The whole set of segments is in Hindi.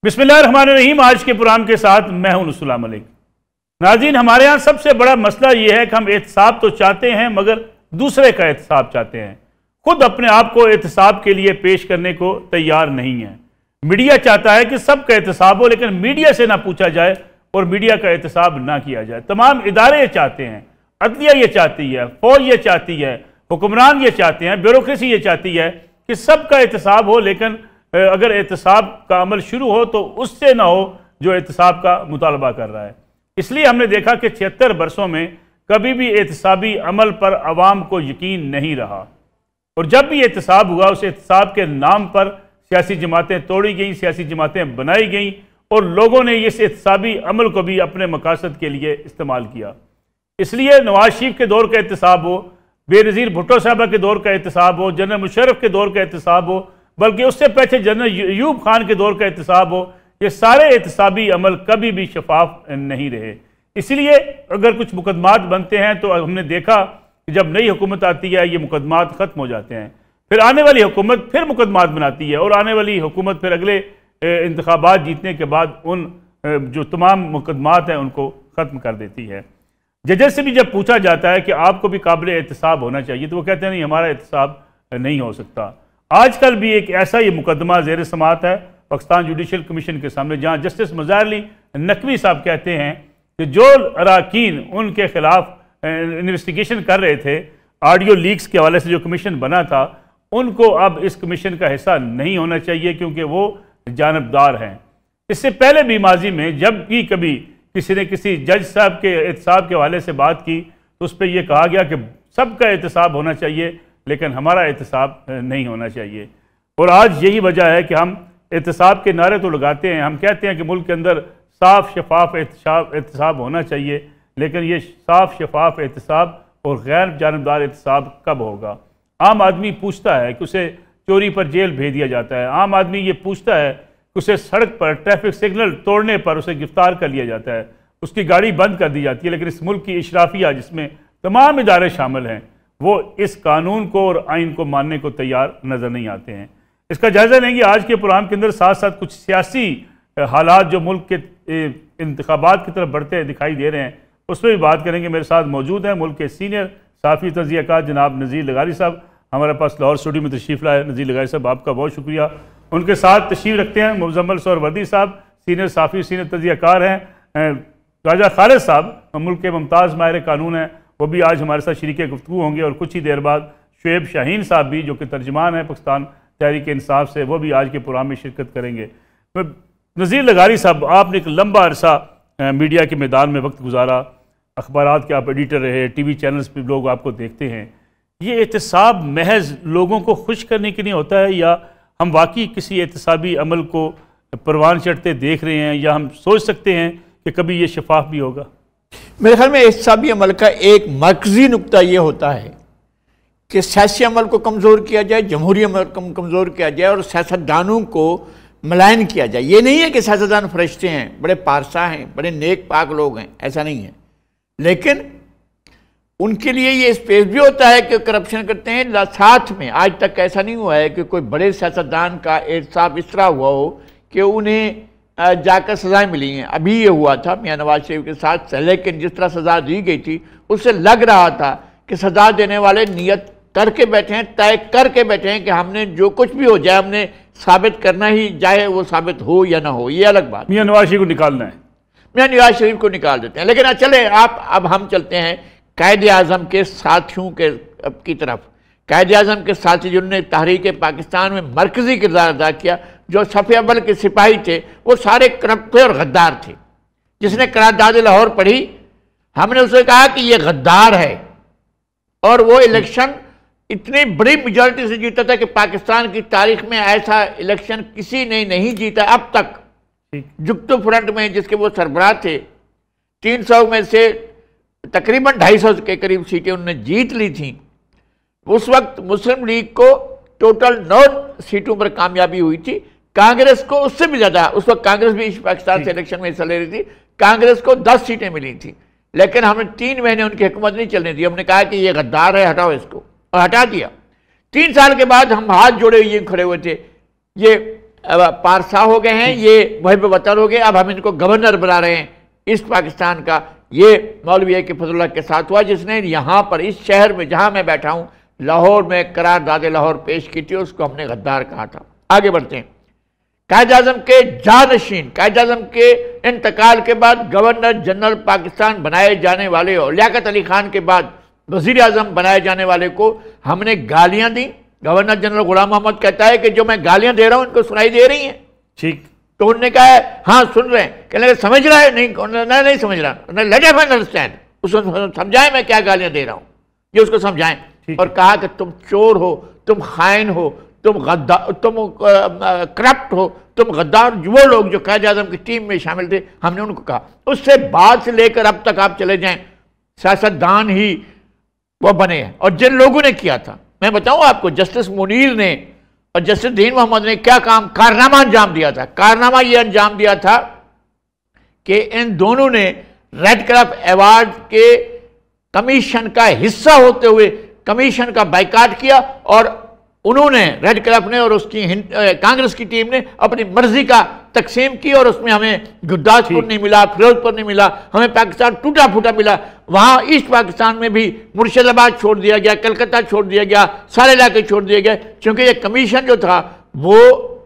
बिस्मिल्लाहिर्रहमानिर्रहीम। आज के प्रोग्राम के साथ मैं हूं नुसुल्लाह मलिक। नाज़रीन, हमारे यहाँ सबसे बड़ा मसला ये है कि हम एहतसाब तो चाहते हैं मगर दूसरे का एहतसाब चाहते हैं, खुद अपने आप को एहतसाब के लिए पेश करने को तैयार नहीं है। मीडिया चाहता है कि सबका एहतसाब हो लेकिन मीडिया से ना पूछा जाए और मीडिया का एहतसाब ना किया जाए। तमाम इदारे ये चाहते हैं, अदलिया ये चाहती है, फौज ये चाहती है, हुक्मरान ये चाहते हैं, ब्यूरोक्रेसी ये चाहती है कि सबका एहतसाब हो, लेकिन अगर एहतसाब का अमल शुरू हो तो उससे ना हो जो एहतसाब का मुतालबा कर रहा है। इसलिए हमने देखा कि 76 बरसों में कभी भी एहतसाबी अमल पर अवाम को यकीन नहीं रहा, और जब भी एहतसाब हुआ उस एहतसाब के नाम पर सियासी जमातें तोड़ी गई, सियासी जमातें बनाई गई और लोगों ने इस एहतसाबी अमल को भी अपने मकासद के लिए इस्तेमाल किया। इसलिए नवाज शरीफ के दौर का एहतसाब हो, बेनज़ीर भुट्टो साहबा के दौर का एहतसाब हो, जनरल मुशर्रफ के दौर का एहतसाब हो, बल्कि उससे पहले जनरल अयूब खान के दौर का एहतसाब हो, ये सारे एहतसाबी अमल कभी भी शफाफ नहीं रहे। इसलिए अगर कुछ मुकदमात बनते हैं तो हमने देखा कि जब नई हुकूमत आती है ये मुकदमात ख़त्म हो जाते हैं, फिर आने वाली हुकूमत फिर मुकदमात बनाती है और आने वाली हुकूमत फिर अगले इंतखाबात जीतने के बाद उन जो तमाम मुकदमात हैं उनको ख़त्म कर देती है। जजेस से भी जब पूछा जाता है कि आपको भी काबिल एहतसाब होना चाहिए तो वो कहते हैं नहीं, हमारा एहतसाब नहीं हो सकता। आजकल भी एक ऐसा ही मुकदमा ज़ेर समाअत है पाकिस्तान जुडिशल कमीशन के सामने, जहाँ जस्टिस मज़ार अली नकवी साहब कहते हैं कि जो अरकान उनके खिलाफ इन्वेस्टिगेशन कर रहे थे ऑडियो लीक्स के हवाले से जो कमीशन बना था, उनको अब इस कमीशन का हिस्सा नहीं होना चाहिए क्योंकि वो जानबदार हैं। इससे पहले भी माजी में जब भी कभी किसी ने किसी जज साहब के एहतसाब के हवाले से बात की तो उस पर यह कहा गया कि सबका एहतसाब होना चाहिए लेकिन हमारा एहतसाब नहीं होना चाहिए। और आज यही वजह है कि हम एहतसाब के नारे तो लगाते हैं, हम कहते हैं कि मुल्क के अंदर साफ शफाफ एहतसाब होना चाहिए, लेकिन ये साफ शफाफ एहतसाब और गैर जानबदार एहतसाब कब होगा? आम आदमी पूछता है कि उसे चोरी पर जेल भेज दिया जाता है, आम आदमी ये पूछता है कि उसे सड़क पर ट्रैफिक सिग्नल तोड़ने पर उसे गिरफ्तार कर लिया जाता है, उसकी गाड़ी बंद कर दी जाती है, लेकिन इस मुल्क की इशराफिया जिसमें तमाम इदारे शामिल हैं वो इस कानून को और आइन को मानने को तैयार नज़र नहीं आते हैं। इसका जायज़ा लेंगे आज के प्रोग्राम के अंदर। साथ साथ कुछ सियासी हालात जो मुल्क के इंतखाबात की तरफ बढ़ते दिखाई दे रहे हैं उस पर भी बात करेंगे। मेरे साथ मौजूद हैं मुल्क के सीनियर साफ़ी तज़कियाकार जनाब नज़ीर लगारी साहब, हमारे पास लाहौर स्टूडियो में तशरीफ़ लाए। नज़ीर लगारी साहब आपका बहुत शुक्रिया। उनके साथ तशरीफ़ रखते हैं मुज़म्मल सोहरवर्दी साहब, सीनियर साफ़ी सीनियर तज़कियाकार हैं। राजा खालिद साहब मुल्क के मुमताज़ माहिर कानून हैं, वो भी आज हमारे साथ शरीक गुफ्तगू होंगे। और कुछ ही देर बाद शुएब शाहीन साहब भी जो कि तर्जमान है पाकिस्तान तहरीक इंसाफ से, वो भी आज के प्रोग्राम में शिरकत करेंगे। नज़ीर लगारी साहब, आपने एक लंबा अरसा मीडिया के मैदान में वक्त गुजारा, अखबारात के आप एडिटर रहे, टीवी चैनल्स पर लोग आपको देखते हैं। ये एहतसाब महज लोगों को खुश करने के लिए होता है या हम वाकई किसी एहतसाबी अमल को परवान चढ़ते देख रहे हैं, या हम सोच सकते हैं कि कभी ये शफाफ भी होगा? मेरे ख्याल में एहतसाबी अमल का एक मरकजी नुक्ता ये होता है कि सियासी अमल को कमज़ोर किया जाए, जमहूरी अमल को कमज़ोर किया जाए और सियासतदानों को मलायन किया जाए। ये नहीं है कि सियासतदान फरिश्ते हैं, बड़े पारसा हैं, बड़े नेक पाक लोग हैं, ऐसा नहीं है, लेकिन उनके लिए ये स्पेस भी होता है कि करप्शन करते हैं। साथ में आज तक ऐसा नहीं हुआ है कि कोई बड़े सियासतदान का एहतसाब इस तरह हुआ हो कि उन्हें जाकर सज़ाएँ मिली हैं। अभी ये हुआ था मियां नवाज शरीफ के साथ, लेकिन जिस तरह सज़ा दी गई थी उससे लग रहा था कि सज़ा देने वाले नियत करके बैठे हैं, तय करके बैठे हैं कि हमने जो कुछ भी हो जाए हमने साबित करना ही, चाहे वो साबित हो या ना हो। ये अलग बात, मियां नवाज शरीफ को निकालना है, मियां नवाज शरीफ को निकाल देते हैं। लेकिन चले अब हम चलते हैं कायद आज़म के साथियों की तरफ। कायद आज़म के साथी जिन्होंने तहरीक पाकिस्तान में मरकज़ी किरदार अदा किया, जो सफ़े अव्वल के सिपाही थे, वो सारे करप्ट थे और गद्दार थे। जिसने करारदाद लाहौर पढ़ी, हमने उसे कहा कि ये गद्दार है, और वो इलेक्शन इतनी बड़ी मेजॉरिटी से जीता था कि पाकिस्तान की तारीख में ऐसा इलेक्शन किसी ने नहीं जीता अब तक। जुक्तो फ्रंट में जिसके वो सरबराह थे, 300 में से तकरीबन 250 के करीब सीटें उन्होंने जीत ली थी। उस वक्त मुस्लिम लीग को टोटल 9 सीटों पर कामयाबी हुई थी, कांग्रेस को उससे भी ज़्यादा। उस वक्त कांग्रेस भी पाकिस्तान से इलेक्शन में हिस्सा ले रही थी, कांग्रेस को 10 सीटें मिली थी, लेकिन हमने 3 महीने उनकी हुकूमत नहीं चलने दी। हमने कहा कि ये गद्दार है, हटाओ इसको, और हटा दिया। 3 साल के बाद हम हाथ जोड़े हुए खड़े हुए थे। ये अब पारसा हो गए हैं, ये वही पे वतन हो गए, अब हम इनको गवर्नर बना रहे हैं ईस्ट पाकिस्तान का। ये मौलवी ए के फजलुल्लाह के साथ हुआ, जिसने यहाँ पर इस शहर में जहाँ मैं बैठा हूँ लाहौर में करारदाद लाहौर पेश की थी, उसको हमने गद्दार कहा था। आगे बढ़ते हैं। कायद-ए-आज़म के जानशीन, कायद-ए-आज़म के इंतकाल के बाद गवर्नर जनरल पाकिस्तान बनाए जाने वाले और लियाकत अली खान के बाद वज़ीर आज़म बनाए जाने वाले को हमने गालियां दी। गवर्नर जनरल गुलाम मोहम्मद कहता है कि जो मैं गालियां दे रहा हूं इनको सुनाई दे रही हैं। ठीक। तो उन्होंने कहा है हाँ सुन रहे हैं, कहने लगे समझ रहा है, नहीं समझ रहा, लेट हिम अंडरस्टैंड, उसको समझाएं मैं क्या गालियां दे रहा हूं, ये उसको समझाएं। और कहा कि तुम चोर हो, तुम खाइन हो, तुम गद्दार, तुम करप्ट हो, तुम गद्दार। वो लोग जो कायद-ए-आज़म की टीम में शामिल थे, हमने उनको कहा। उससे बाद से लेकर अब तक आप चले जाएं, सियासतदान ही वो बने हैं। और जिन लोगों ने किया था, मैं बताऊं आपको, जस्टिस मुनीर ने और जस्टिस दीन मोहम्मद ने क्या कारनामा अंजाम दिया था। कारनामा ये अंजाम दिया था कि इन दोनों ने रेड क्रॉस अवार्ड के कमीशन का हिस्सा होते हुए कमीशन का बाइकाट किया, और उन्होंने रेड क्रॉस ने और उसकी कांग्रेस की टीम ने अपनी मर्जी का तकसीम की, और उसमें हमें गुरदासपुर नहीं मिला, फिरोजपुर नहीं मिला, हमें पाकिस्तान टूटा फूटा मिला। वहाँ ईस्ट पाकिस्तान में भी मुर्शिदाबाद छोड़ दिया गया, कलकत्ता छोड़ दिया गया, सारे इलाके छोड़ दिए गए, क्योंकि ये कमीशन जो था वो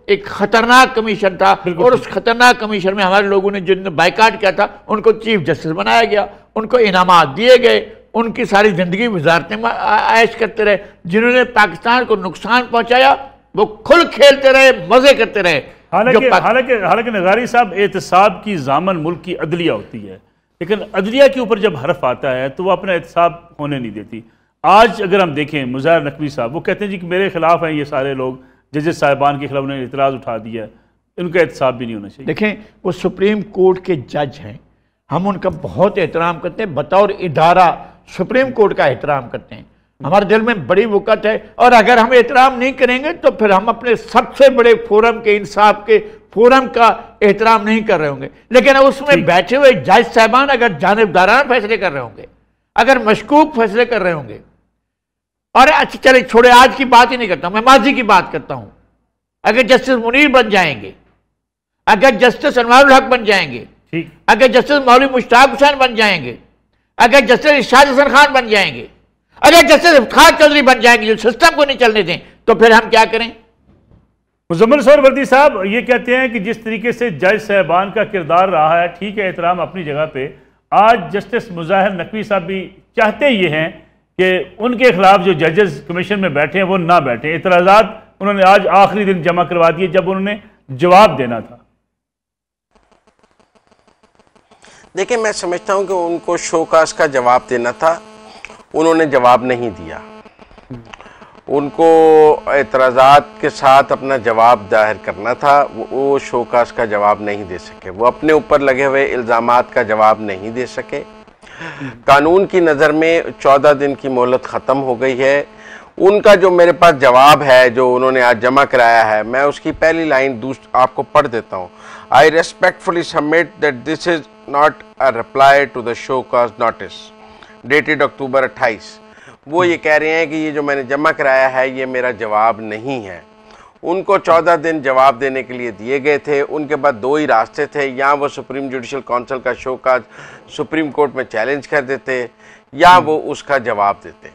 एक खतरनाक कमीशन था। और उस खतरनाक कमीशन में हमारे लोगों ने जिन्होंने बाइकाट किया था उनको चीफ जस्टिस बनाया गया, उनको इनामात दिए गए, उनकी सारी जिंदगी वजारतें ऐश करते रहे। जिन्होंने पाकिस्तान को नुकसान पहुंचाया वो खुल खेलते रहे, मजे करते रहे। हालांकि नगारी साहब, एहतसाब की जामन मुल्क की अदलिया होती है, लेकिन अदलिया के ऊपर जब हरफ आता है तो वो अपना एहतसाब होने नहीं देती। आज अगर हम देखें मुज़ाहिर नकवी साहब, वो कहते हैं जी कि मेरे खिलाफ हैं ये सारे लोग, जजेस साहिबान के खिलाफ उन्होंने इतराज़ उठा दिया, इनका एहतसाब भी नहीं होना चाहिए। देखें, वो सुप्रीम कोर्ट के जज हैं, हम उनका बहुत एहतराम करते हैं, बतौर इदारा सुप्रीम कोर्ट का एहतराम करते हैं, हमारे दिल में बड़ी वक़्त है। और अगर हम एहतराम नहीं करेंगे तो फिर हम अपने सबसे बड़े फोरम के, इंसाफ के फोरम का एहतराम नहीं कर रहे होंगे। लेकिन उसमें बैठे हुए जज साहबान अगर जानिबदाराना फैसले कर रहे होंगे, अगर मशकूक फैसले कर रहे होंगे, और अच्छा चले छोड़े, आज की बात ही नहीं करता, मैं माजी की बात करता हूं। अगर जस्टिस मुनीर बन जाएंगे, अगर जस्टिस अनवारुल हक बन जाएंगे, अगर जस्टिस मौलवी मुश्ताक हुसैन बन जाएंगे, अगर जस्टिस इरशाद हसन खान बन जाएंगे, अगर जस्टिस इफ्तिखार चौधरी बन जाएंगे जो सिस्टम को नहीं चलने दें, तो फिर हम क्या करें? मुजम्मिल सोहरावर्दी साहब ये कहते हैं कि जिस तरीके से जज साहबान का किरदार रहा है, ठीक है, एहतराम अपनी जगह पे, आज जस्टिस मुज़ाहिर नकवी साहब भी चाहते ये हैं कि उनके खिलाफ जो जजेस कमीशन में बैठे हैं वो ना बैठे। एतराज़ात उन्होंने आज आखिरी दिन जमा करवा दिए जब उन्होंने जवाब देना था। देखिए, मैं समझता हूं कि उनको शोकास का जवाब देना था, उन्होंने जवाब नहीं दिया। उनको एतराज़ात के साथ अपना जवाब जाहिर करना था, वो शोकास का जवाब नहीं दे सके, वो अपने ऊपर लगे हुए इल्ज़ामात का जवाब नहीं दे सके। कानून की नज़र में 14 दिन की मोहलत ख़त्म हो गई है। उनका जो मेरे पास जवाब है जो उन्होंने आज जमा कराया है, मैं उसकी पहली लाइन आपको पढ़ देता हूँ। I respectfully submit that this is not a reply to the show cause notice dated October 28। वो ये कह रहे हैं कि ये जो मैंने जमा कराया है ये मेरा जवाब नहीं है। उनको 14 दिन जवाब देने के लिए दिए गए थे। उनके बाद दो ही रास्ते थे, या वो सुप्रीम जुडिशल काउंसिल का शो कॉज सुप्रीम कोर्ट में चैलेंज कर देते या वो उसका जवाब देते।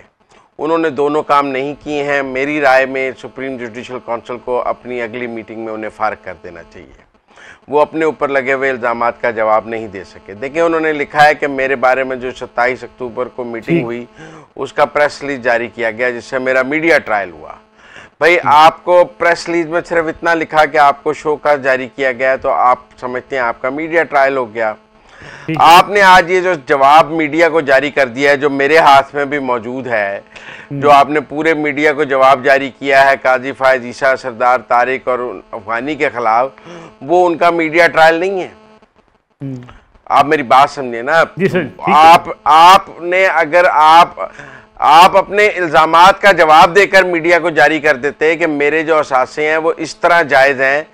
उन्होंने दोनों काम नहीं किए हैं। मेरी राय में सुप्रीम जुडिशल काउंसिल को अपनी अगली मीटिंग में उन्हें फारग कर देना चाहिए। वो अपने ऊपर लगे हुए इल्ज़ामात का जवाब नहीं दे सके। देखिए, उन्होंने लिखा है कि मेरे बारे में जो 27 अक्टूबर को मीटिंग हुई उसका प्रेस रिलीज जारी किया गया जिससे मेरा मीडिया ट्रायल हुआ। भाई, आपको प्रेस रिलीज में सिर्फ इतना लिखा कि आपको शो का जारी किया गया तो आप समझते हैं आपका मीडिया ट्रायल हो गया। आपने आज ये जो जवाब मीडिया को जारी कर दिया है, जो मेरे हाथ में भी मौजूद है, जो आपने पूरे मीडिया को जवाब जारी किया है काजी फायज ईसा, सरदार तारिक और अफगानी के खिलाफ, वो उनका मीडिया ट्रायल नहीं है। आप मेरी बात समझे ना। आपने अगर आप अपने इल्ज़ामात का जवाब देकर मीडिया को जारी कर देते कि मेरे जो असासे हैं वो इस तरह जायज़ हैं,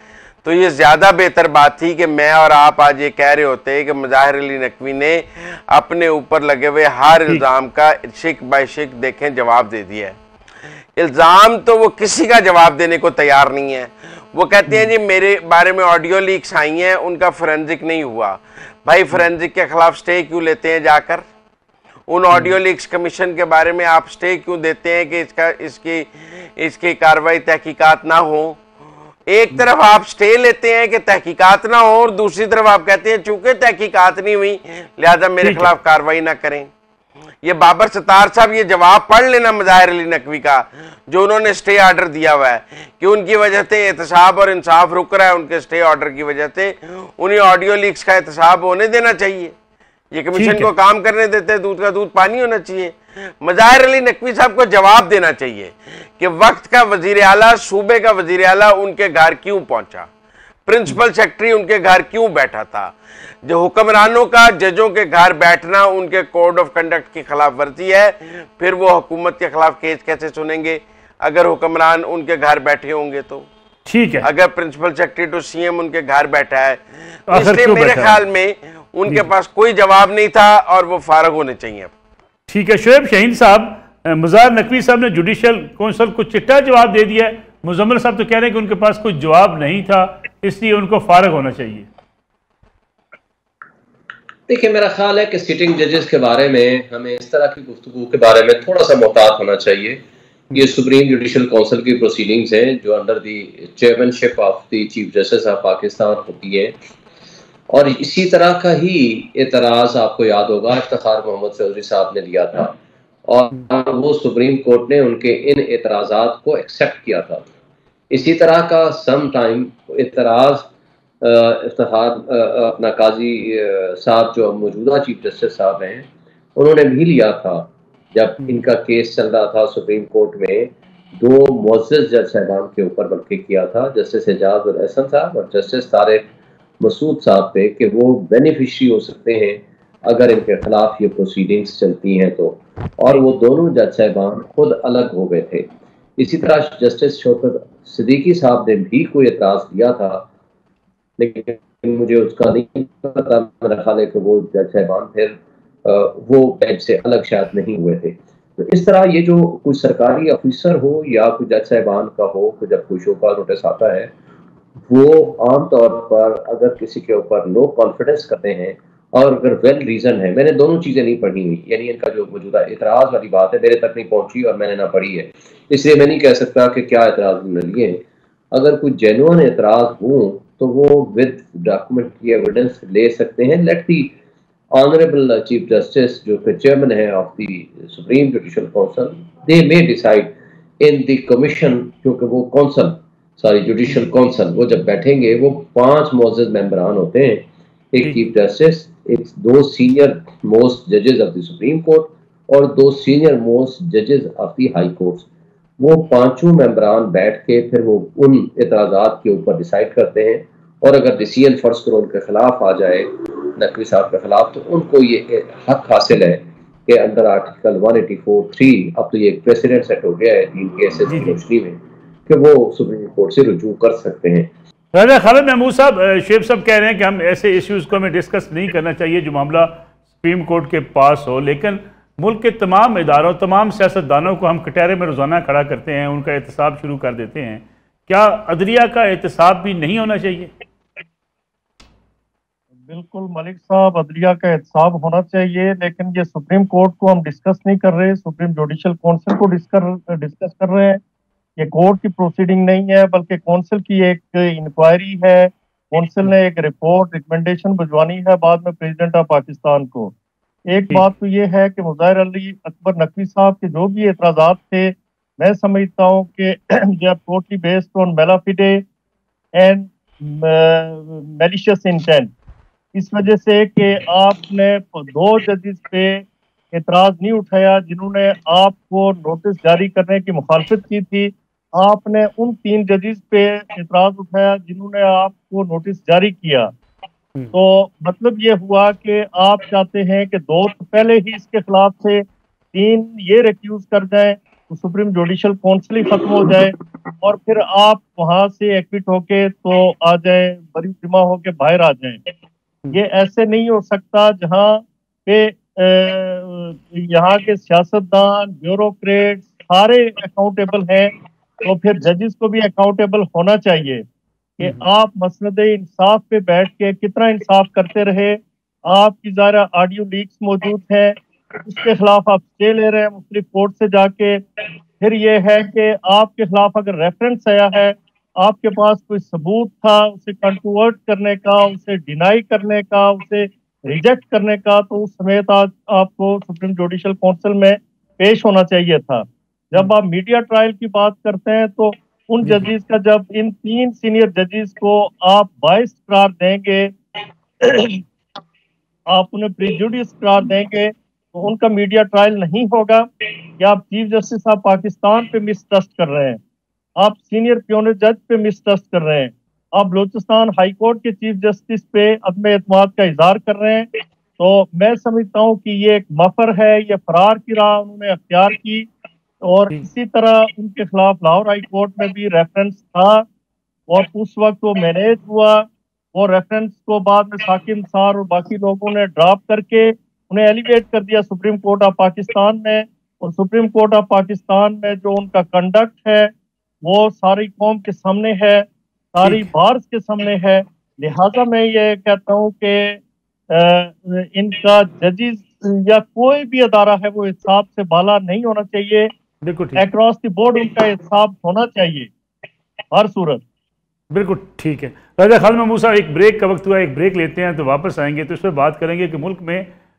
तो ये ज़्यादा बेहतर बात थी कि मैं और आप आज ये कह रहे होते कि मुज़ाहिर अली नकवी ने अपने ऊपर लगे हुए हर इल्ज़ाम का शिक बाय शिक देखें जवाब दे दिया है। इल्ज़ाम तो वो किसी का जवाब देने को तैयार नहीं है। वो कहते हैं जी मेरे बारे में ऑडियो लीक्स आई हैं, उनका फोरेंसिक नहीं हुआ। भाई फोरेंसिक के खिलाफ स्टे क्यों लेते हैं जाकर? उन ऑडियो लीक्स कमीशन के बारे में आप स्टे क्यों देते हैं कि इसकी कार्रवाई तहकीकात ना हो? एक तरफ आप स्टे लेते हैं कि तहकीकात ना हो और दूसरी तरफ आप कहते हैं चूंकि तहकीकात नहीं हुई लिहाजा मेरे खिलाफ कार्रवाई ना करें। ये बाबर सत्तार साहब ये जवाब पढ़ लेना मज़ाहिर अली नकवी का, जो उन्होंने स्टे ऑर्डर दिया हुआ है कि उनकी वजह से एहतसाब और इंसाफ रुक रहा है, उनके स्टे ऑर्डर की वजह से उन्हें ऑडियो लीक्स का एहतसाब होने देना चाहिए। ये कमीशन को काम करने देते हैं, दूध का दूध पानी होना चाहिए। मज़ाहिर अली नकवी साहब को जवाब देना चाहिए कि वक्त का वजीर आला, सूबे का वजीर आला उनके घर क्यों पहुंचा, प्रिंसिपल सेक्रेटरी उनके घर क्यों बैठा था। जो हुक्मरानों का जजों के घर बैठना उनके कोड ऑफ कंडक्ट की खिलाफ वर्जी है, फिर वो हुकूमत के खिलाफ केस कैसे सुनेंगे अगर हुक्मरान उनके घर बैठे होंगे? तो ठीक है, अगर प्रिंसिपल सेक्रेटरी टू सीएम उनके घर बैठा है तो इसलिए मेरे ख्याल में उनके पास कोई जवाब नहीं था और वो फारग होने चाहिए। ठीक है, शोएब शाहीन साहब, मुज़ाहिर नकवी साहब ने जुडिशल कौंसिल को चिट्टा जवाब दे दिया है। मुजम्मिल साहब तो कह रहे हैं कि उनके पास कोई जवाब नहीं था, इसलिए उनको फारग होना चाहिए। देखिए, मेरा ख्याल है कि सिटिंग जजेस के बारे में हमें इस तरह की गुफ्तगू के बारे में थोड़ा सा मोहतात होना चाहिए। ये सुप्रीम जुडिशल काउंसिल की प्रोसीडिंग्स हैं जो under the chairmanship of the chief justice of Pakistan होती है, और इसी तरह का ही एतराज़ आपको याद होगा इफ्तिखार मोहम्मद चौधरी साहब ने दिया था, और वो सुप्रीम कोर्ट ने उनके इन एतराज़ात को एक्सेप्ट किया था। इसी तरह का सम टाइम एतराज़ इफ्तिखार अपना काजी साहब जो मौजूदा चीफ जस्टिस साहब हैं उन्होंने भी लिया था जब इनका केस चल रहा था सुप्रीम कोर्ट में, दो मुअज़्ज़ज़ जज साहबान के ऊपर बल्कि किया था, जस्टिस एजाज उल एहसन साहब और जस्टिस तारिक मसूद साहब पे, कि वो बेनिफिशरी हो सकते हैं अगर इनके खिलाफ ये प्रोसीडिंग्स चलती हैं तो, और वो दोनों जज साहबान खुद अलग हो गए थे। इसी तरह जस्टिस शौकत सिद्दीकी साहब ने भी कोई एतराज़ दिया था, लेकिन मुझे उसका नहीं पता, मेरा ख्याल है कि वो जज साहबान फिर वो बेंच से अलग शायद नहीं हुए थे। तो इस तरह ये जो कोई सरकारी ऑफिसर हो या कोई जज साहबान का हो कि जब कोई शो कॉज नोटिस आता है, वो आम तौर पर अगर किसी के ऊपर नो कॉन्फिडेंस करते हैं और अगर वेल रीज़न है, मैंने दोनों चीज़ें नहीं पढ़ी हुई, यानी इनका जो मौजूदा एतराज़ वाली बात है मेरे तक नहीं पहुंची और मैंने ना पढ़ी है, इसलिए मैं नहीं कह सकता कि क्या एतराज़ उन्होंने लिए। अगर कोई जेन्युइन एतराज़ हो तो वो विद डॉक्यूमेंट की एविडेंस ले सकते हैं। Let the honourable chief justice जो कि चेयरमैन है of the supreme judicial council, they may decide in the commission, क्योंकि वो काउंसिल जुडिशल काउंसिल वो जब बैठेंगे वो 5 मुअज़्ज़ज़ मेंबरान होते हैं, एक चीफ जस्टिस, एक 2 सीनियर मोस्ट जजेस ऑफ द सुप्रीम कोर्ट और 2 सीनियर मोस्ट जजेस ऑफ द हाई कोर्ट। वो 5 मेंबरान बैठ के फिर वो उन एतराज़ात के ऊपर डिसाइड करते हैं, और अगर डिसीजन फर्ज करो उनके खिलाफ आ जाए, नकवी साहब के खिलाफ, तो उनको ये हक हासिल है कि अंडर आर्टिकल 184(3) अब तो ये एक प्रेसिडेंट सेट हो गया है 3 केसेस की रोशनी में कि वो सुप्रीम कोर्ट से रुजू कर सकते हैं। राजा खालिद महमूद साहब, शेख साहब कह रहे हैं कि हम ऐसे इश्यूज़ को हमें डिस्कस नहीं करना चाहिए जो मामला सुप्रीम कोर्ट के पास हो, लेकिन मुल्क के तमाम इदारों, तमाम सियासतदानों को हम कटहरे में रोज़ाना खड़ा करते हैं, उनका एहतसाब शुरू कर देते हैं। क्या अदलिया का एहतसाब भी नहीं होना चाहिए? बिल्कुल मलिक साहब, अदलिया का एहतसाब होना चाहिए, लेकिन ये सुप्रीम कोर्ट को हम डिस्कस नहीं कर रहे, सुप्रीम जुडिशल काउंसिल को डिस्कस कर रहे हैं। ये कोर्ट की प्रोसीडिंग नहीं है बल्कि काउंसिल की एक इंक्वायरी है। काउंसिल ने एक रिपोर्ट रिकमेंडेशन भिजवानी है बाद में प्रेसिडेंट ऑफ पाकिस्तान को। एक बात तो ये है कि मुज़ाहिर अली अकबर नकवी साहब के जो भी एतराज़ात थे, मैं समझता हूँ कि they are totally based on mala fide and malicious intent. इस वजह से कि आपने 2 जजेस पे एतराज़ नहीं उठाया जिन्होंने आपको नोटिस जारी करने की मुखालफत की थी, आपने उन 3 जजेस पे एतराज़ उठाया जिन्होंने आपको नोटिस जारी किया। तो मतलब ये हुआ कि आप चाहते हैं कि 2 तो पहले ही इसके खिलाफ थे, 3 ये रिक्यूज कर जाए तो सुप्रीम जुडिशल काउंसिल ही खत्म हो जाए और फिर आप वहां से एक्विट होके तो आ जाए, बरी जिमा होके बाहर आ जाए। ये ऐसे नहीं हो सकता जहाँ पे यहाँ के सियासतदान, ब्यूरोक्रेट सारे अकाउंटेबल हैं, तो फिर जजेस को भी अकाउंटेबल होना चाहिए। कि आप मसनद इंसाफ पे बैठ के कितना इंसाफ करते रहे। आपकी ज़ाहिर ऑडियो लीक्स मौजूद हैं, उसके खिलाफ आप स्टे ले रहे हैं मुख्तलिफ कोर्ट से जाके। फिर ये है कि आपके खिलाफ अगर रेफरेंस आया है, आपके पास कोई सबूत था उसे कंट्रोवर्ट करने का, उसे डिनाई करने का, उसे रिजेक्ट करने का, तो उस समेत आज आपको सुप्रीम जुडिशल काउंसिल में पेश होना चाहिए था। जब आप मीडिया ट्रायल की बात करते हैं तो उन जजेस का, जब इन 3 सीनियर जजेस को आप बायस्ड करार देंगे, आप उन्हें प्रीजुडिस करार देंगे, तो उनका मीडिया ट्रायल नहीं होगा। या आप चीफ जस्टिस ऑफ पाकिस्तान पे मिसट्रस्ट कर रहे हैं, आप सीनियर प्योनर जज पे मिसट्रस्ट कर रहे हैं, आप बलूचिस्तान हाई कोर्ट के चीफ जस्टिस पे अदम एतमाद का इजहार कर रहे हैं। तो मैं समझता हूँ कि ये एक मफर है, ये फरार की राह उन्होंने अख्तियार की। और इसी तरह उनके खिलाफ लाहौर हाई कोर्ट में भी रेफरेंस था और उस वक्त वो मैनेज हुआ। वो रेफरेंस को बाद में साकिब निसार और बाकी लोगों ने ड्रॉप करके उन्हें एलिवेट कर दिया सुप्रीम कोर्ट ऑफ पाकिस्तान में। और सुप्रीम कोर्ट ऑफ पाकिस्तान में जो उनका कंडक्ट है वो सारी कौम के सामने है, सारी बार्स के सामने है। लिहाजा मैं ये कहता हूँ कि इनका जजेस या कोई भी अदारा है वो इंसाफ से बाला नहीं होना चाहिए। अक्रॉस द बोर्ड उनका इंसाफ होना चाहिए हर सूरत। बिल्कुल ठीक है। राजा खालिद महमूद साहब, एक ब्रेक का वक्त हुआ, एक ब्रेक लेते हैं तो वापस आएंगे तो इस पर बात करेंगे कि मुल्क में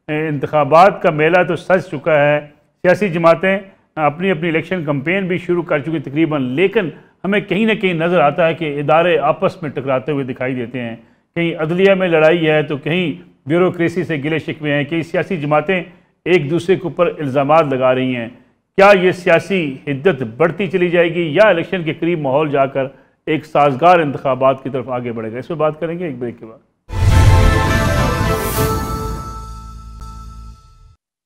इंतखाबात का मेला तो सज चुका है, सियासी जमातें अपनी अपनी इलेक्शन कैंपेन भी शुरू कर चुकी तकरीबन, लेकिन हमें कहीं ना कहीं नज़र आता है कि इदारे आपस में टकराते हुए दिखाई देते हैं। कहीं अदलिया में लड़ाई है तो कहीं ब्यूरोक्रेसी से गिले शिकवे हैं, कई सियासी जमातें एक दूसरे के ऊपर इल्ज़ामात लगा रही हैं। क्या ये सियासी हिद्दत बढ़ती चली जाएगी या इलेक्शन के करीब माहौल जाकर एक साजगार इंतखाबात की तरफ आगे बढ़ेगा? इस पर बात करेंगे एक ब्रेक के बाद।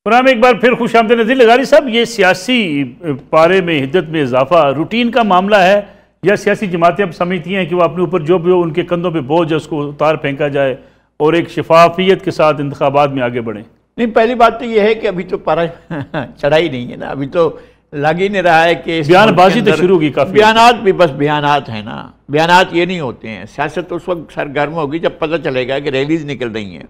प्रोग्राम एक बार फिर खुश आमदीद नज़ीर लगारी साहब, ये सियासी पारे में हिद्दत में इजाफा रूटीन का मामला है या सियासी जमातें अब समझती हैं कि वो अपने ऊपर जो भी हो उनके कंधों पे बोझ है उसको उतार फेंका जाए और एक शफाफियत के साथ इंतखाबात में आगे बढ़ें? नहीं, पहली बात तो ये है कि अभी तो पारा चढ़ाई नहीं है ना, अभी तो लग ही नहीं रहा है कि बयानबाजी तो शुरू होगी काफी। बयानात भी बस बयानात है ना, बयानात ये नहीं होते हैं। सियासत तो उस वक्त सरगर्म होगी जब पता चलेगा कि रैलीज निकल रही हैं,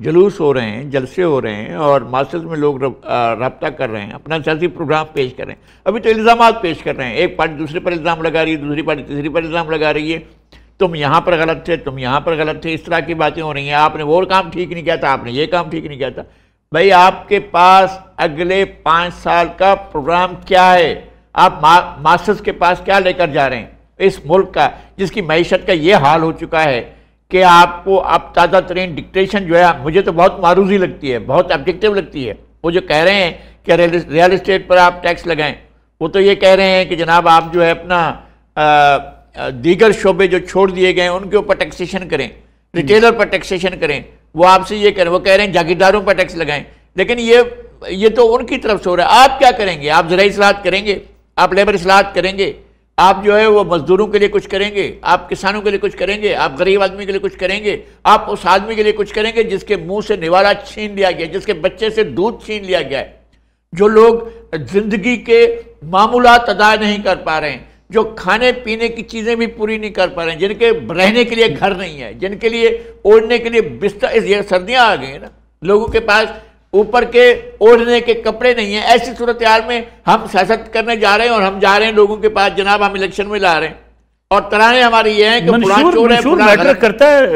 जुलूस हो रहे हैं, जलसे हो रहे हैं और मास्टर्स में लोग रब्ता कर रहे हैं, अपना सियासी प्रोग्राम पेश कर रहे हैं। अभी तो इल्ज़ामात पेश कर रहे हैं, एक पार्टी दूसरे पर इल्ज़ाम लगा रही है, दूसरी पार्टी तीसरी पर इल्ज़ाम लगा रही है, तुम यहाँ पर गलत थे, तुम यहाँ पर गलत थे, इस तरह की बातें हो रही हैं। आपने वो काम ठीक नहीं किया था, आपने ये काम ठीक नहीं किया था। भाई आपके पास अगले 5 साल का प्रोग्राम क्या है? आप मास्टर्स के पास क्या लेकर जा रहे हैं इस मुल्क का, जिसकी मईशत का ये हाल हो चुका है कि आपको अब ताज़ा तरीन डिक्टेशन जो है, मुझे तो बहुत मारूजी लगती है, बहुत ऑब्जेक्टिव लगती है। वो जो कह रहे हैं कि रियल इस्टेट पर आप टैक्स लगाएं, वो तो ये कह रहे हैं कि जनाब आप जो है अपना दीगर शोबे जो छोड़ दिए गए हैं उनके ऊपर टैक्सेशन करें, रिटेलर पर टैक्सेशन करें। वो आपसे ये करें, वो कह रहे हैं जागीरदारों पर टैक्स लगाएं, लेकिन ये तो उनकी तरफ से हो रहा है। आप क्या करेंगे? आप ज़राई इस्लाहत करेंगे, आप लेबर इस्लाहत करेंगे, आप जो है वो मजदूरों के लिए कुछ करेंगे, आप किसानों के लिए कुछ करेंगे, आप गरीब आदमी के लिए कुछ करेंगे, आप उस आदमी के लिए कुछ करेंगे जिसके मुंह से निवाला छीन लिया गया, जिसके बच्चे से दूध छीन लिया गया है, जो लोग जिंदगी के मामूलात अदा नहीं कर पा रहे हैं, जो खाने पीने की चीज़ें भी पूरी नहीं कर पा रहे हैं, जिनके रहने के लिए घर नहीं है, जिनके लिए ओढ़ने के लिए बिस्तर, ये सर्दियाँ आ गई हैं ना, लोगों के पास ऊपर के ओढ़ने के कपड़े नहीं है। ऐसी सूरत हाल में हम सियासत करने जा रहे हैं और हम जा रहे हैं लोगों के पास, जनाब हम इलेक्शन में ला रहे हैं और तराने हमारी ये है कि मैटर करता है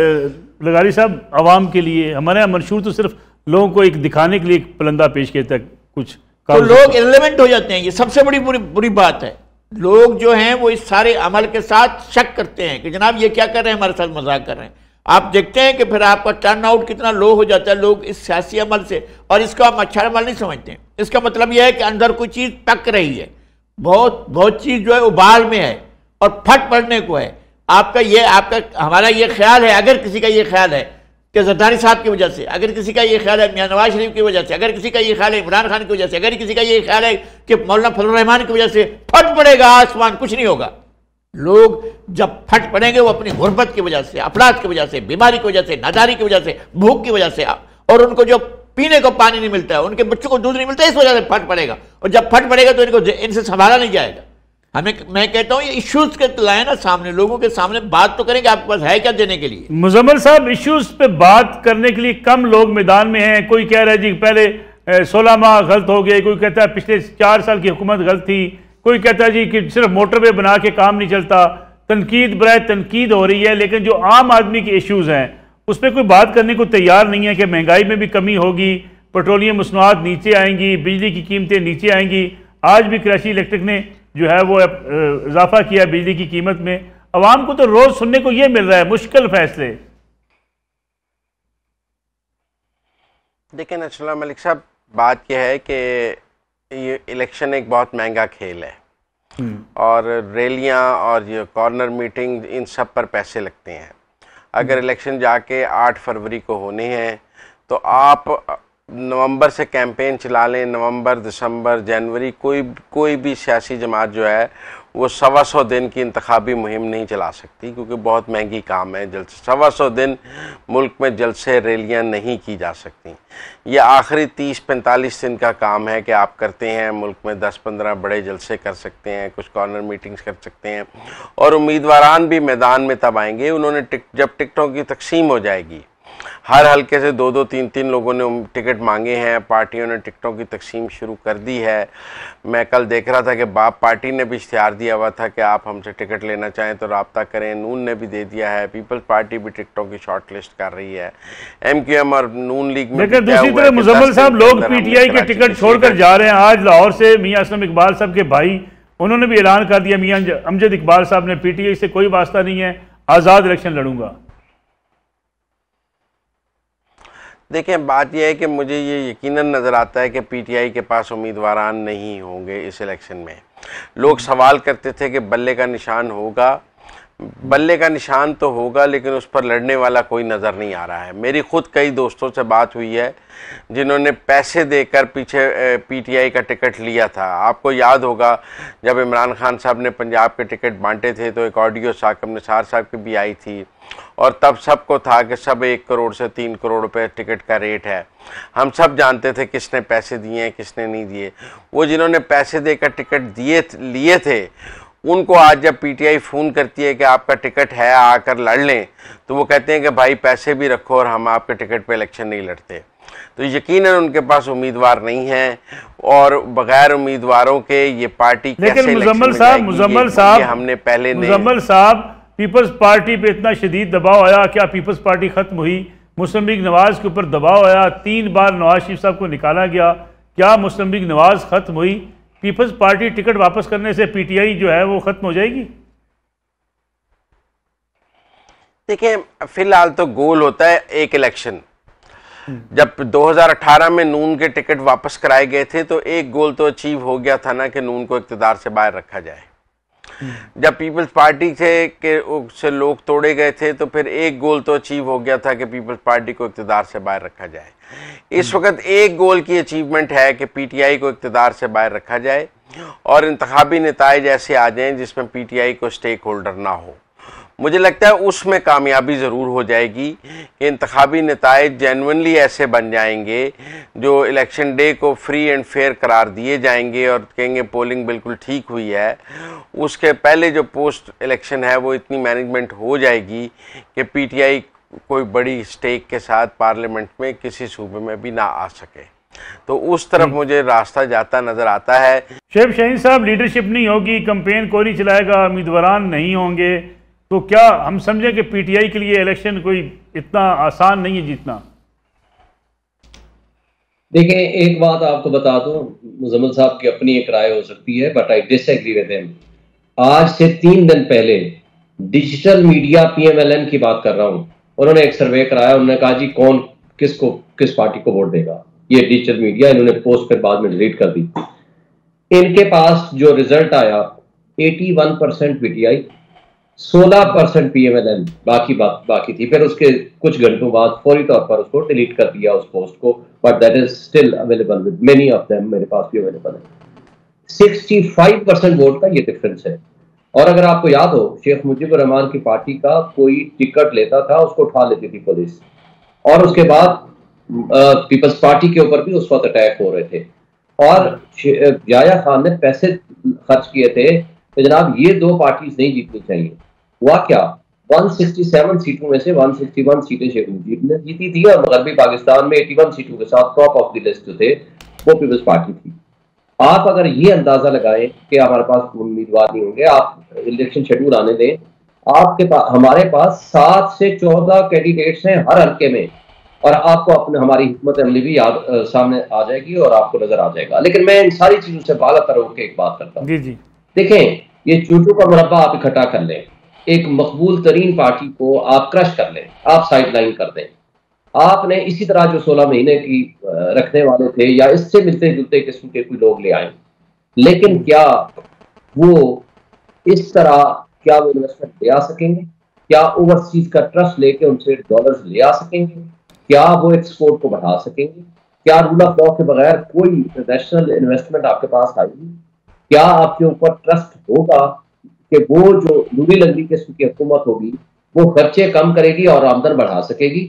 लगारी साहब आवाम के लिए। हमारे यहाँ मंशूर तो सिर्फ लोगों को एक दिखाने के लिए एक पलंदा पेश किया था कुछ, तो लोग इररिलेवेंट हो जाते हैं। ये सबसे बड़ी बुरी बात है। लोग जो हैं वो इस सारे अमल के साथ शक करते हैं कि जनाब ये क्या कर रहे हैं, हमारे साथ मजाक कर रहे हैं। आप देखते हैं कि फिर आपका टर्न आउट कितना लो हो जाता है लोग इस सियासी अमल से, और इसको आप अच्छा अमल नहीं समझते हैं। इसका मतलब यह है कि अंदर कोई चीज़ पक रही है, बहुत चीज़ जो है उबाल में है और फट पड़ने को है। हमारा ये ख्याल है, अगर किसी का ये ख्याल है कि जरदारी साहब की वजह से, अगर किसी का ये ख्याल है मियां नवाज शरीफ की वजह से, अगर किसी का ये ख्याल है इमरान खान की वजह से, अगर किसी का ये ख्याल है कि मौलाना फजल रहमान की वजह से, फट पड़ेगा आसमान, कुछ नहीं होगा। लोग जब फट पड़ेंगे वो अपनी गुर्बत की वजह से, अफलात की वजह से, बीमारी की वजह से, नादारी की वजह से, भूख की वजह से, और उनको जो पीने को पानी नहीं मिलता है, उनके बच्चों को दूध नहीं मिलता है, इस वजह से फट पड़ेगा। और जब फट पड़ेगा तो इनसे संभाला नहीं जाएगा। मैं कहता हूँ ये इश्यूज के लाए ना सामने, लोगों के सामने बात तो करेंगे, आपके पास है क्या देने के लिए? मुजम्मल साहब, इश्यूज पे बात करने के लिए कम लोग मैदान में हैं। कोई कह रहा है जी पहले 16 माह गलत हो गए, कोई कहता है पिछले 4 साल की हुकूमत गलत थी, कोई कहता है जी कि सिर्फ मोटरवे बना के काम नहीं चलता। तनकीद बराए तनकीद हो रही है, लेकिन जो आम आदमी के इश्यूज हैं उस पर कोई बात करने को तैयार नहीं है कि महंगाई में भी कमी होगी, पेट्रोलियम मसनूआत नीचे आएंगी, बिजली की कीमतें नीचे आएंगी। आज भी कराची इलेक्ट्रिक ने जो है वो इजाफा किया बिजली की कीमत में। अवाम को तो रोज सुनने को ये मिल रहा है मुश्किल फैसले। देखिए नसरुल्लाह मलिक साहब, बात यह है कि ये इलेक्शन एक बहुत महंगा खेल है और रैलियां और ये कॉर्नर मीटिंग, इन सब पर पैसे लगते हैं। अगर इलेक्शन जाके 8 फरवरी को होने हैं तो आप नवंबर से कैंपेन चला लें, नवंबर, दिसंबर, जनवरी, कोई भी सियासी जमात जो है वो 125 दिन की इंतखाबी मुहिम नहीं चला सकती, क्योंकि बहुत महंगी काम है। 125 दिन मुल्क में जलसे रैलियां नहीं की जा सकती। ये आखिरी 30-45 दिन का काम है कि आप करते हैं, मुल्क में 10-15 बड़े जलसे कर सकते हैं, कुछ कॉर्नर मीटिंग्स कर सकते हैं। और उम्मीदवारान भी मैदान में तब आएंगे उन्होंने जब टिकटों की तकसीम हो जाएगी। हर हल्के से 2-2, 3-3 लोगों ने टिकट मांगे हैं, पार्टियों ने टिकटों की तकसीम शुरू कर दी है। मैं कल देख रहा था कि बाप पार्टी ने भी इश्तिहार दिया हुआ था कि आप हमसे टिकट लेना चाहें तो राब्ता करें। नून ने भी दे दिया है, पीपल्स पार्टी भी टिकटों की शॉर्ट लिस्ट कर रही है। MQM और नून लीग में। लेकिन दूसरी तरफ मुजम्मल साहब, लोग PTI के टिकट छोड़कर जा रहे हैं। आज लाहौर से मियां असलम इकबाल साहब के भाई, उन्होंने भी ऐलान कर दिया, मियां अमजद इकबाल साहब ने, PTI से कोई वास्ता नहीं है, आज़ाद इलेक्शन लड़ूंगा। देखिए बात यह है कि मुझे ये यकीनन नज़र आता है कि PTI के पास उम्मीदवारान नहीं होंगे इस इलेक्शन में। लोग सवाल करते थे कि बल्ले का निशान होगा, बल्ले का निशान तो होगा लेकिन उस पर लड़ने वाला कोई नज़र नहीं आ रहा है। मेरी ख़ुद कई दोस्तों से बात हुई है जिन्होंने पैसे देकर पीछे PTI का टिकट लिया था। आपको याद होगा जब इमरान खान साहब ने पंजाब के टिकट बांटे थे तो एक ऑडियो साकिब निसार साहब की भी आई थी, और तब सबको था कि सब 1 करोड़ से 3 करोड़ रुपए टिकट का रेट है। हम सब जानते थे किसने पैसे दिए हैं किसने नहीं दिए। वो जिन्होंने पैसे देकर टिकट लिए थे उनको आज जब PTI फ़ोन करती है कि आपका टिकट है आकर लड़ लें, तो वो कहते हैं कि भाई पैसे भी रखो और हम आपके टिकट पे इलेक्शन नहीं लड़ते। तो यकीनन उनके पास उम्मीदवार नहीं हैं और बगैर उम्मीदवारों के ये पार्टी लेकिन मुजम्मल साहब हमने पहले मुजम्मल साहब, पीपल्स पार्टी पे इतना शदीद दबाव आया, क्या पीपल्स पार्टी ख़त्म हुई? मुस्लिम लीग नवाज के ऊपर दबाव आया, 3 बार नवाज शरीफ साहब को निकाला गया, क्या मुस्लिम लीग नवाज ख़त्म हुई? पीपल्स पार्टी टिकट वापस करने से PTI जो है वो ख़त्म हो जाएगी? देखिए फिलहाल तो गोल होता है एक इलेक्शन। जब 2018 में नून के टिकट वापस कराए गए थे तो एक गोल तो अचीव हो गया था ना कि नून को इक़्तिदार से बाहर रखा जाए। जब पीपल्स पार्टी से लोग तोड़े गए थे तो फिर एक गोल तो अचीव हो गया था कि पीपल्स पार्टी को इक़्तिदार से बाहर रखा जाए। इस वक्त एक गोल की अचीवमेंट है कि PTI को इक़्तिदार से बाहर रखा जाए और इंतखाबी नताइज ऐसे आ जाएं जिसमें PTI को स्टेक होल्डर ना हो। मुझे लगता है उसमें कामयाबी ज़रूर हो जाएगी कि इंतखाबी नताइज जेन्युइनली ऐसे बन जाएंगे जो इलेक्शन डे को फ्री एंड फेयर करार दिए जाएंगे और कहेंगे पोलिंग बिल्कुल ठीक हुई है। उसके पहले जो पोस्ट इलेक्शन है वो इतनी मैनेजमेंट हो जाएगी कि PTI कोई बड़ी स्टेक के साथ पार्लियामेंट में किसी सूबे में भी ना आ सके। तो उस तरफ मुझे रास्ता जाता नज़र आता है। शेख शाहीन साहब, लीडरशिप नहीं होगी, कैंपेन कोई नहीं चलाएगा, उम्मीदवारान नहीं होंगे, तो क्या हम समझें कि PTI के लिए इलेक्शन कोई इतना आसान नहीं है जीतना? देखें, एक बात आपको बता दूं, मुजम्मल साहब की अपनी एक राय हो सकती है, but I disagree with him. आज से 3 दिन पहले डिजिटल मीडिया PMLN की बात कर रहा हूं, उन्होंने एक सर्वे कराया, उन्होंने कहा जी कौन किस पार्टी को वोट देगा। ये डिजिटल मीडिया, इन्होंने पोस्ट फिर बाद में डिलीट कर दी। इनके पास जो रिजल्ट आया 81% PTI, 16% PMLN, बाकी थी। फिर उसके कुछ घंटों बाद फौरी तौर पर उसको डिलीट कर दिया उस पोस्ट को, but that is still available with many of them, मेरे पास भी अवेलेबल है। 65% वोट का ये डिफरेंस है। और अगर आपको याद हो, शेख मुजीबुर रहमान की पार्टी का कोई टिकट लेता था उसको उठा लेती थी पुलिस, और उसके बाद पीपल्स पार्टी के ऊपर भी उस वक्त अटैक हो रहे थे। और याया खान ने पैसे खर्च किए थे तो जनाब ये दो पार्टीज नहीं जीतनी चाहिए। हुआ क्या, 167 सीटों में से 161 सीटें शेख मुजीब ने जीती थी और मगरबी पाकिस्तान में 81 सीटों के साथ टॉप ऑफ द लिस्ट जो थे वो पीपल्स पार्टी थी। आप अगर ये अंदाजा लगाएं कि हमारे पास उम्मीदवार नहीं होंगे, आप इलेक्शन शेड्यूल आने दें, आपके पास हमारे पास 7 से 14 कैंडिडेट्स हैं हर हल्के में, और आपको अपने हमारी हिकमत अमली भी याद सामने आ जाएगी और आपको नजर आ जाएगा। लेकिन मैं इन सारी चीजों से बाला तर होकर एक बात करता हूँ। देखें, ये चूचू का मुरब्बा आप इकट्ठा कर लें, एक मकबूल तरीन पार्टी को आप क्रश कर लें, आप साइडलाइन कर दें। आपने इसी तरह जो 16 महीने की रखने वाले थे या इससे मिलते जुलते किस्म के कोई लोग ले आए, लेकिन क्या वो इस तरह क्या वो इन्वेस्टमेंट ले आ सकेंगे? क्या ओवरसीज का ट्रस्ट लेके उनसे डॉलर्स ले आ सकेंगे? क्या वो एक्सपोर्ट को बढ़ा सकेंगे? क्या रूल ऑफ लॉ के बगैर कोई इंटरनेशनल इन्वेस्टमेंट आपके पास आएगी? क्या आपके ऊपर ट्रस्ट होगा कि वो जो लूली लंगड़ी किस्म की हुकूमत होगी वो खर्चे कम करेगी और आमदन बढ़ा सकेगी?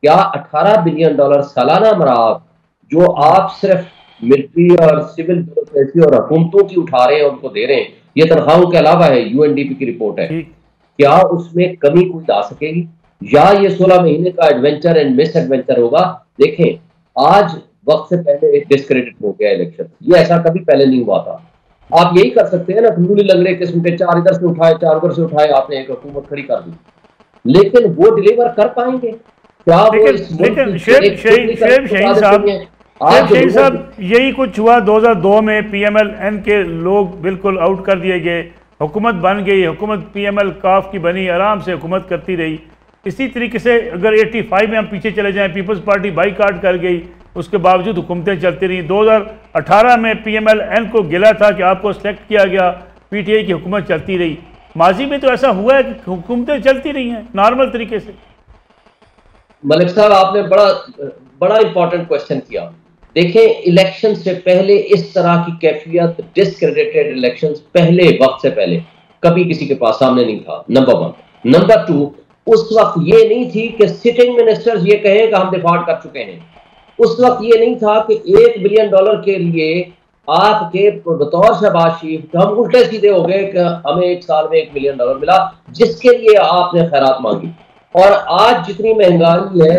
क्या 18 बिलियन डॉलर सालाना मराब जो आप सिर्फ मिलिट्री और सिविल ब्यूरोक्रेसी और हुकूमतों की उठा रहे हैं, उनको दे रहे हैं, ये तनख्वाहों के अलावा है, यूएनडीपी की रिपोर्ट है, क्या उसमें कमी कोई ला सकेगी? या ये 16 महीने का एडवेंचर एंड मिस एडवेंचर होगा? देखें, आज वक्त से पहले एक डिस्क्रेडिट हो गया इलेक्शन, ये ऐसा कभी पहले नहीं हुआ था। आप यही कर सकते हैं ना, लूली लंगड़े किस्म के 4 इधर से उठाए 4 उधर से उठाए, आपने एक हुकूमत खड़ी कर दी, लेकिन वो डिलीवर कर पाएंगे क्या? लेकिन शहीद साहब यही कुछ हुआ 2002 में। PMLN के लोग बिल्कुल आउट कर दिए गए, हुकूमत बन गई, हुकूमत PML काफ की बनी, आराम से हुकूमत करती रही। इसी तरीके से अगर 85 में हम पीछे चले जाएं, पीपल्स पार्टी बाईकाट कर गई, उसके बावजूद हुकूमतें चलती रहीं। 2018 में PMLN को गिला था कि आपको सेलेक्ट किया गया, PTI की हुकूमत चलती रही। माजी में तो ऐसा हुआ है कि हुकूमतें चलती रही हैं नॉर्मल तरीके से। मलिक साहब, आपने बड़ा इंपॉर्टेंट क्वेश्चन किया। देखें, इलेक्शन से पहले इस तरह की कैफियत, डिस्क्रेडिटेड इलेक्शन पहले वक्त से पहले कभी किसी के पास सामने नहीं था, नंबर 1। नंबर 2, उस वक्त ये नहीं थी कि सिटिंग मिनिस्टर्स ये कहें कि हम डिफॉल्ट कर चुके हैं। उस वक्त ये नहीं था कि $1 बिलियन के लिए आपके बतौर शहबाज शरीफ हम उल्टे सीधे हो गए कि हमें एक साल में $1 बिलियन मिला, जिसके लिए आपने खैरात मांगी। और आज जितनी महंगाई है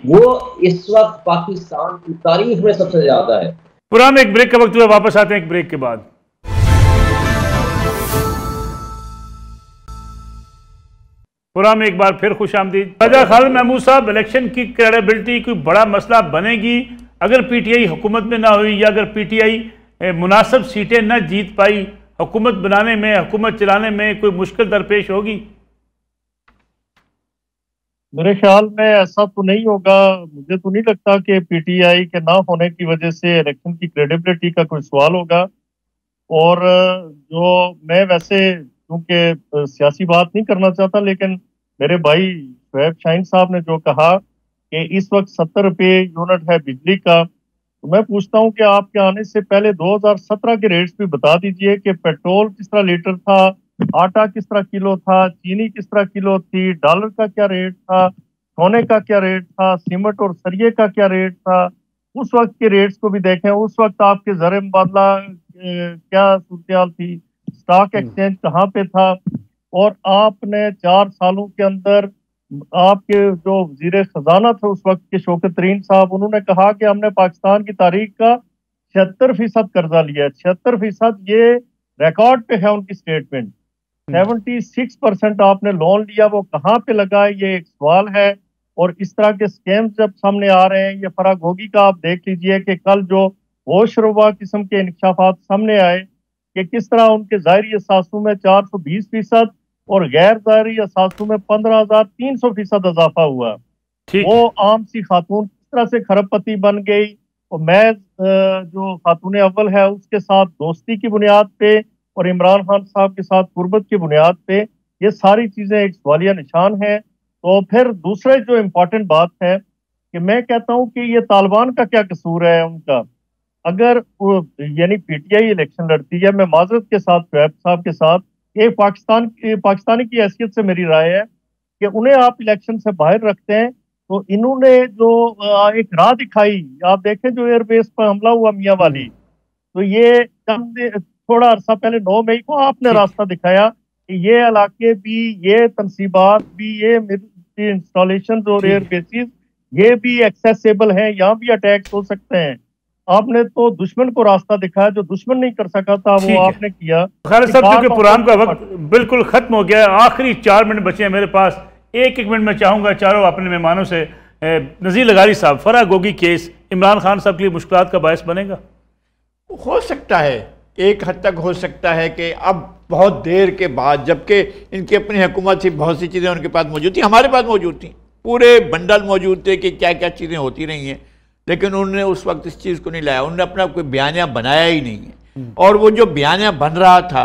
वो इस वक्त पाकिस्तान की तारीख में सबसे ज्यादा है। पूरा में एक ब्रेक का वक्त हुआ, वापस आते हैं एक ब्रेक के बाद। पूरा में एक बार फिर खुश आमदीद। राजा खालिद महमूद साहब, इलेक्शन की क्रेडिबिलिटी कोई बड़ा मसला बनेगी अगर PTI हुकूमत में ना हुई, या अगर PTI मुनासिब सीटें न जीत पाई, हुकूमत बनाने में, हुकूमत चलाने में कोई मुश्किल दरपेश होगी? मेरे ख्याल में ऐसा तो नहीं होगा। मुझे तो नहीं लगता कि PTI के ना होने की वजह से इलेक्शन की क्रेडिबिलिटी का कोई सवाल होगा। और जो मैं वैसे क्योंकि सियासी बात नहीं करना चाहता, लेकिन मेरे भाई शुएब शाहीन साहब ने जो कहा कि इस वक्त 70 रुपये यूनिट है बिजली का, तो मैं पूछता हूं कि आपके आने से पहले 2017 के रेट्स भी बता दीजिए कि पेट्रोल किस तरह लीटर था, आटा किस तरह किलो था, चीनी किस तरह किलो थी, डॉलर का क्या रेट था, सोने का क्या रेट था, सीमेंट और सरिये का क्या रेट था। उस वक्त के रेट्स को भी देखें। उस वक्त आपके ज़र मुबादला क्या सूरत थी, स्टॉक एक्सचेंज कहाँ पे था। और आपने 4 सालों के अंदर आपके जो वजीर खजाना थे उस वक्त के शौकत तरीन साहब, उन्होंने कहा कि हमने पाकिस्तान की तारीख का 76% कर्जा लिया है। 76% ये रिकॉर्ड पे है उनकी स्टेटमेंट। 76% आपने लोन लिया, वो कहाँ पे लगा है, ये एक सवाल है। और इस तरह के स्कैम जब सामने आ रहे हैं, ये फराग होगी का आप देख लीजिए कि कल जो होशरुबा किस्म के इंकशाफात सामने आए कि किस तरह उनके ज़ाहिरी असासों में 420% और गैर ज़ाहिरी असासों में 15,300% इजाफा हुआ। वो आम सी खातून किस तरह से खरबपति बन गई, और मैं जो खातून अव्वल है उसके साथ दोस्ती की बुनियाद पे और इमरान खान साहब के साथ गुर्बत की बुनियाद पे, ये सारी चीजें एक सवालिया निशान है। तो फिर दूसरे जो इम्पोर्टेंट बात है कि मैं कहता हूं कि ये तालिबान का क्या कसूर है उनका। अगर यानी PTI इलेक्शन लड़ती है, मैं माजरत के साथ शुएब साहब के साथ, ये पाकिस्तानी की हैसियत से मेरी राय है कि उन्हें आप इलेक्शन से बाहर रखते हैं। तो इन्होंने जो एक राह दिखाई, आप देखें जो एयरबेस पर हमला हुआ मियां वाली, तो ये थोड़ा अरसा पहले 9 मई को आपने रास्ता दिखाया कि ये इलाके भी, ये तनसीबात भी, ये मिलिट्री इंस्टॉलेशन और एयर बेसिस ये भी एक्सेसिबल है, यहाँ भी अटैक्स हो सकते हैं। आपने तो दुश्मन को रास्ता दिखाया, जो दुश्मन नहीं कर सका था वो आपने किया। खालिद साहब, क्योंकि प्रोग्राम का वक्त बिल्कुल खत्म हो गया है, आखिरी 4 मिनट बचे हैं मेरे पास। एक मिनट में चाहूंगा चारों अपने मेहमानों से, नज़ीर लगारी साहब, फराह गोगी केस इमरान खान साहब के लिए मुश्किलात का बायस बनेगा? हो सकता है, एक हद तक हो सकता है कि अब बहुत देर के बाद, जबकि इनकी अपनी हुकूमत थी, बहुत सी चीज़ें उनके पास मौजूद थी, हमारे पास मौजूद थी, पूरे बंडल मौजूद थे कि क्या क्या चीज़ें होती रही हैं, लेकिन उन्होंने उस वक्त इस चीज़ को नहीं लाया, उन्होंने अपना कोई बयानिया बनाया ही नहीं है। और वो जो बयानिया बन रहा था,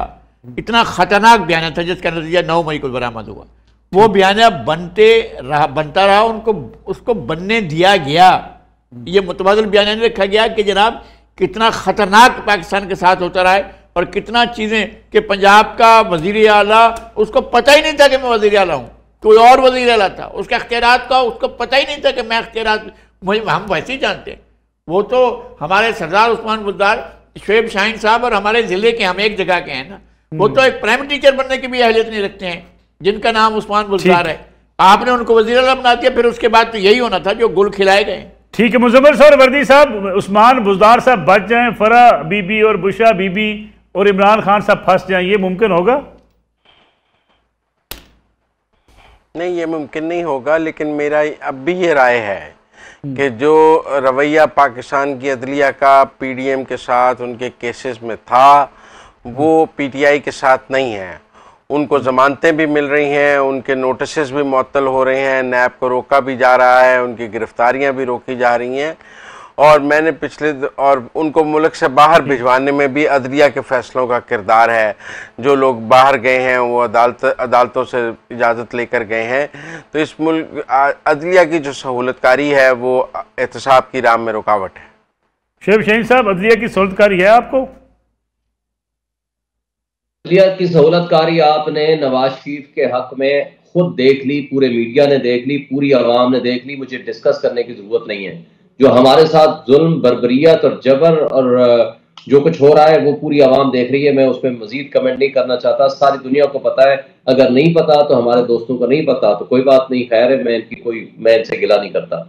इतना ख़तरनाक बयानिया था जिसका नतीजा 9 मई को बरामद हुआ। वो बयानिया बनता रहा, उनको उसको बनने दिया गया। ये मुतबादिल बयानिया नहीं रखा गया कि जनाब कितना ख़तरनाक पाकिस्तान के साथ होता रहा है, और कितना चीज़ें कि पंजाब का वज़ीर आला, उसको पता ही नहीं था कि मैं वज़ीर आला हूँ, कोई और वज़ीर आला था, उसके अख्तियारात का उसको पता ही नहीं था कि मैं अख्तियारात, हम वैसे ही जानते हैं। वो तो हमारे सरदार उस्मान बुज़दार, शुएब शाहीन साहब और हमारे ज़िले के, हम एक जगह के हैं ना, वो तो एक प्राइमरी टीचर बनने की भी अहलियत नहीं रखते हैं, जिनका नाम उस्मान बुज़दार है। आपने उनको वज़ीर आला बना दिया, फिर उसके बाद तो यही होना था जो गुल खिलाए गए। ठीक है, मुज़म्मिल सर वर्दी साहब, उस्मान बुज़दार साहब बच जाएं, फराह बीबी और बुशरा बीबी और इमरान खान साहब फंस जाएं, ये मुमकिन होगा? नहीं, ये मुमकिन नहीं होगा, लेकिन मेरा अब भी ये राय है कि जो रवैया पाकिस्तान की अदलिया का पीडीएम के साथ उनके केसेस में था, वो पीटीआई के साथ नहीं है। उनको ज़मानतें भी मिल रही हैं, उनके नोटिस भी मुअत्तल हो रहे हैं, नैब को रोका भी जा रहा है, उनकी गिरफ्तारियां भी रोकी जा रही हैं, और मैंने और उनको मुल्क से बाहर भिजवाने में भी अदलिया के फैसलों का किरदार है। जो लोग बाहर गए हैं वो अदालतों से इजाज़त लेकर गए हैं, तो इस मुल्क अदलिया की जो सहूलतकारी है वो एहतसाब की राह में रुकावट है। शुएब शाहीन साहब, अदलिया की सहूलतकारी है आपको? अदलिया की सहूलतकारी आपने नवाज शरीफ के हक में खुद देख ली, पूरे मीडिया ने देख ली, पूरी आवाम ने देख ली, मुझे डिस्कस करने की जरूरत नहीं है। जो हमारे साथ जुल्म, बर्बरियत और जबर और जो कुछ हो रहा है वो पूरी आवाम देख रही है। मैं उस पर मजीद कमेंट नहीं करना चाहता, सारी दुनिया को पता है। अगर नहीं पता तो हमारे दोस्तों को नहीं पता, तो कोई बात नहीं, खैर है, मैं इनसे गिला नहीं करता।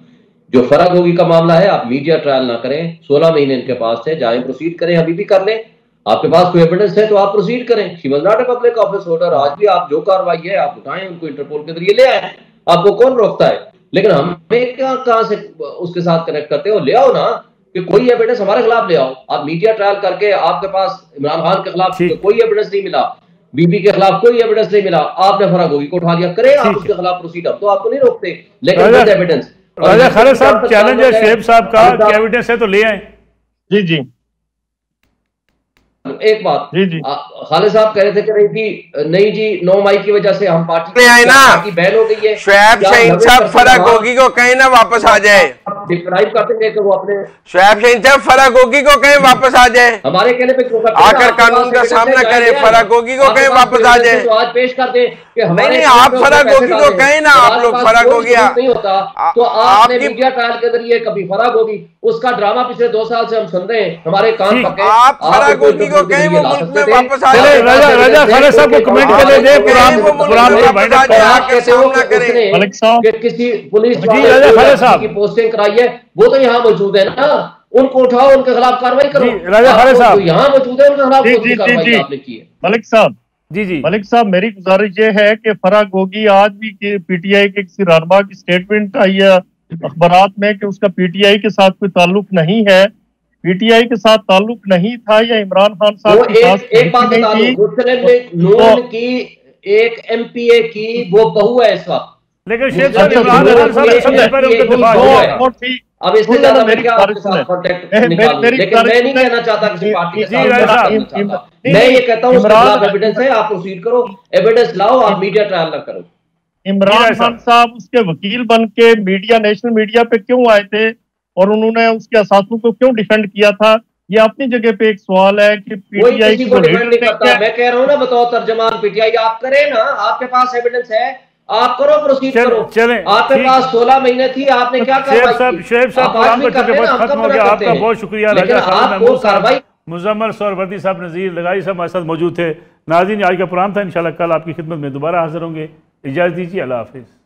जो फराह गोगी का मामला है, आप मीडिया ट्रायल ना करें, 16 महीने इनके पास थे, जाएं प्रोसीड करें, अभी भी कर लें। आपके पास कोई एविडेंस है तो आप प्रोसीड करें। She was not a public office holder. आज भी आप जो कार्रवाई है आप उठाएं, उनको इंटरपोल के जरिए ले आए, आपको कौन रोकता है? लेकिन हमें कहां से उसके साथ कनेक्ट करते हो? ले आओ ना, कि कोई एविडेंस हमारे खिलाफ ले आओ। आप मीडिया ट्रायल करके आपके पास इमरान खान के खिलाफ कोई एविडेंस नहीं मिला, बीबी के खिलाफ कोई एविडेंस नहीं मिला, आपने फराह गोगी को उठा लिया, करें आप उसके खिलाफ प्रोसीड। अब तो आपको नहीं रोकते, लेकिन एविडेंस। राजा खालिद साहब, चैलेंज है शुएब साहब का, एविडेंस है तो ले आए। जी जी, एक बात जी जी, खालिद साहब कह रहे थे कि नहीं जी 9 मई की वजह से हम पार्टी आए ना, की बैन हो गई है। शुएब शाहीन साहब फराह गोगी को कहें ना वापस आ जाए। डिस्क्राइब करते हैं कि वो अपने शुएब शाहीन साहब फराह गोगी को कहें वापस आ जाए, हमारे कहने पे क्यों करते हैं? आकर कानून का सामना करें, फराह गोगी को कहें वापस आ जाए। तो आज पेश कर दे कि नहीं, आप फराह गोगी को कहें ना, आप लोग फराह गोगी नहीं होता तो आपने मीडिया ट्रायल के जरिए कभी फराह गोगी, उसका ड्रामा पिछले 2 साल से हम सुन रहे हैं, हमारे कान पके। आप फराह गोगी को कहें वो मुल्क में वापस आ जाए। राजा खालिद साहब को कमेंट के लिए दे, पुरान मलिक साहब किसी पुलिस की पोस्टिंग कराई है, वो तो यहाँ मौजूद है ना, उनको उठाओ, उनके खिलाफ कार्रवाई करो। राजा खालिद साहब यहाँ मौजूद है, उनके खिलाफ कार्रवाई आपने की है। मलिक साहब, जी जी, मलिक साहब, मेरी गुजारिश ये है कि फराह गोगी आज भी पीटीआई के किसी रहनुमा की स्टेटमेंट आई है अखबारात में कि उसका पीटीआई के साथ कोई ताल्लुक नहीं है, पीटीआई के साथ ताल्लुक नहीं था, या इमरान खान साहब के साथ एक बात बता दूं, नून की एक एमपीए की वो बहू है इस वक्त, लेकिन शेख साहब इमरान खान साहब सबसे पहले उनके दिफा किया। अब इससे ज्यादा मैं क्या आपके साथ कांटेक्ट निकालूं, लेकिन मैं नहीं कहना चाहता किसी पार्टी के साथ। मैं ये कहता हूं उसके खिलाफ एविडेंस है, आप प्रोसीड करो, एविडेंस लाओ, आप मीडिया ट्रायल ना करो। इमरान खान साहब उसके वकील बन के मीडिया, नेशनल मीडिया पे क्यों आए थे और उन्होंने उसके असासों को क्यों डिफेंड किया था? ये अपनी जगह पे एक सवाल है कि पीटीआई किसी को डिफेंड नहीं करता। मैं कह रहा हूँ ना, बताओ तर्जमान पीटीआई, आप करें ना, आपके पास एविडेंस है, आप करो, प्रोसीड करो। आपके पास 16 महीने थी, आपने क्या कार्रवाई की? शुएब साहब, प्रोग्राम का खत्म हो गया, आपका बहुत शुक्रिया। लेकिन आपको कार्रवाई मुजम्मल सोहरवर्दी साहब, नज़ीर लगाई साहब हमारे साथ मौजूद थे। नाज़रीन, आज का प्रोग्राम था, इंशाल्लाह कल आपकी खिदमत में दोबारा हाजिर होंगे। इजाज़त दीजिए, अल्लाह हाफ़िज़।